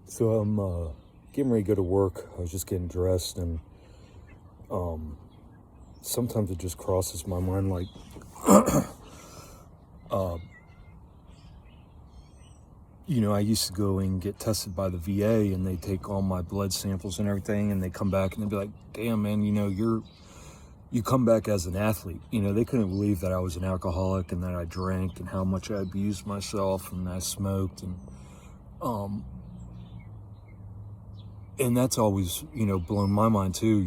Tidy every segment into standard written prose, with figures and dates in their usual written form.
So I'm getting ready to go to work. I was just getting dressed, and sometimes it just crosses my mind like, I used to go and get tested by the VA, and they take all my blood samples and everything, and they come back and they'd be like, "Damn, man, you come back as an athlete." They couldn't believe that I was an alcoholic and that I drank and how much I abused myself and I smoked, um, and that's always blown my mind too.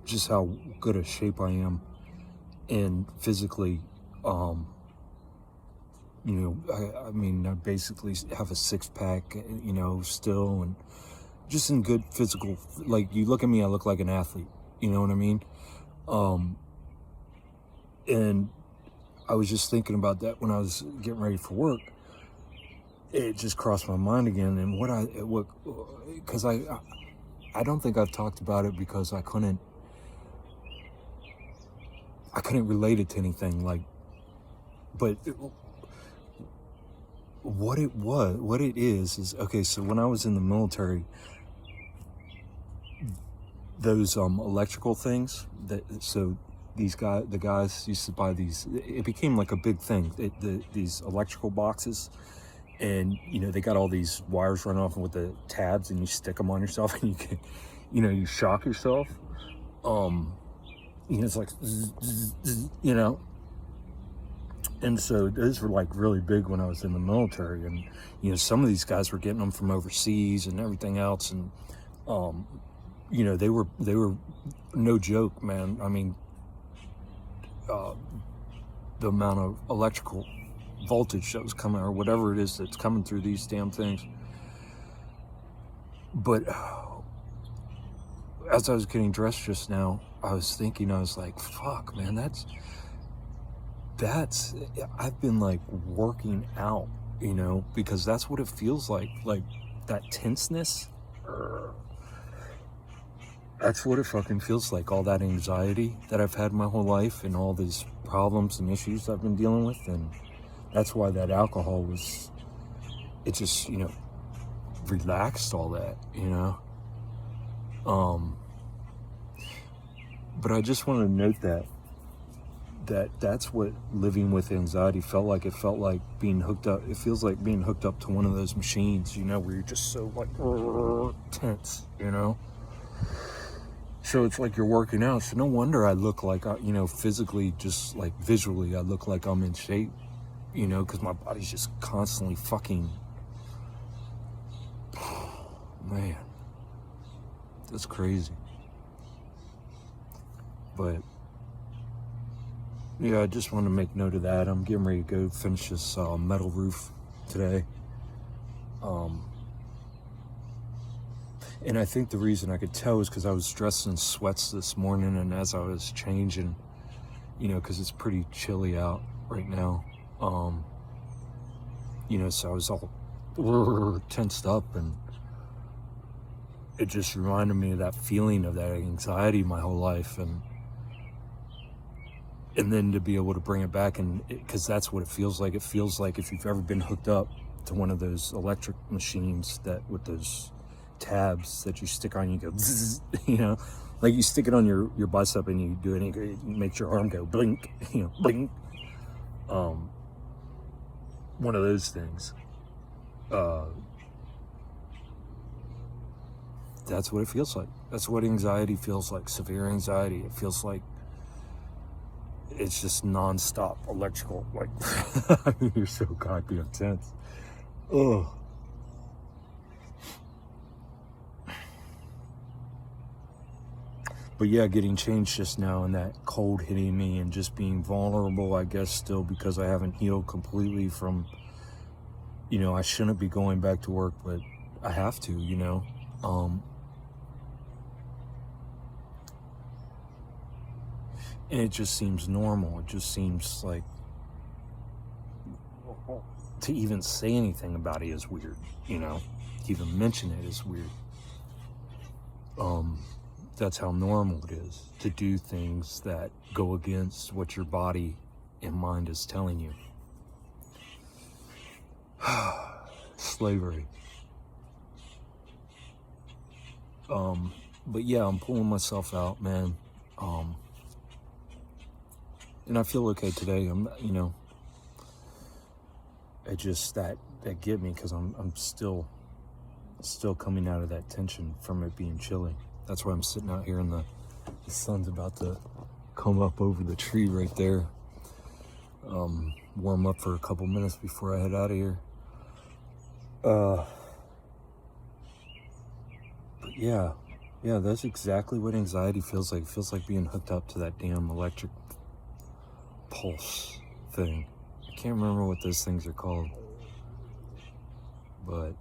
Just how good a shape I am and physically. um I mean, I basically have a six-pack, still, and just in good physical. Like, you look at me, I look like an athlete. You know what I mean? um and I was just thinking about that when I was getting ready for work. It just crossed my mind again, and what because I don't think I've talked about it because I couldn't relate it to anything, like. But what it is okay. So when I was in the military, those electrical things the guys used to buy these. It became like a big thing. These electrical boxes, and they got all these wires run off with the tabs, and you stick them on yourself, and you can, you shock yourself. It's like zzz, zzz, zzz, and so those were like really big when I was in the military, and some of these guys were getting them from overseas and everything else, and they were no joke, man. I mean, the amount of electrical voltage that was coming, or whatever it is that's coming through these damn things. But as I was getting dressed just now, I was thinking, I was like, fuck, man, that's I've been like working out, because that's what it feels like that tenseness. That's what it fucking feels like. All that anxiety that I've had my whole life, and all these problems and issues I've been dealing with. And that's why that alcohol it just, relaxed all that, But I just want to note that's what living with anxiety felt like. It felt like being hooked up. It feels like being hooked up to one of those machines, where you're just so like tense, So it's like you're working out. So no wonder I look like, physically, just like visually, I look like I'm in shape, because my body's just constantly fucking, man, that's crazy. But yeah, I just want to make note of that. I'm getting ready to go finish this metal roof today. And I think the reason I could tell is because I was dressed in sweats this morning, and as I was changing, because it's pretty chilly out right now, so I was all tensed up, and it just reminded me of that feeling of that anxiety my whole life, and then to be able to bring it back, and because that's what it feels like. It feels like if you've ever been hooked up to one of those electric machines that with those tabs that you stick on, you go zzz, like you stick it on your bicep, and you do it, and it makes your arm go blink, blink. One of those things. That's what it feels like. That's what anxiety feels like. Severe anxiety. It feels like it's just nonstop electrical. Like, I mean, you're so goddamn tense. Ugh. But yeah, getting changed just now, and that cold hitting me, and just being vulnerable, I guess, still, because I haven't healed completely from, I shouldn't be going back to work, but I have to, and it just seems normal. It just seems like to even say anything about it is weird, to even mention it is weird. That's how normal it is to do things that go against what your body and mind is telling you. Slavery. But yeah, I'm pulling myself out, man. And I feel okay today. It just that get me because I'm still coming out of that tension from it being chilly. That's why I'm sitting out here and the sun's about to come up over the tree right there. Warm up for a couple minutes before I head out of here. But yeah, that's exactly what anxiety feels like. It feels like being hooked up to that damn electric pulse thing. I can't remember what those things are called, but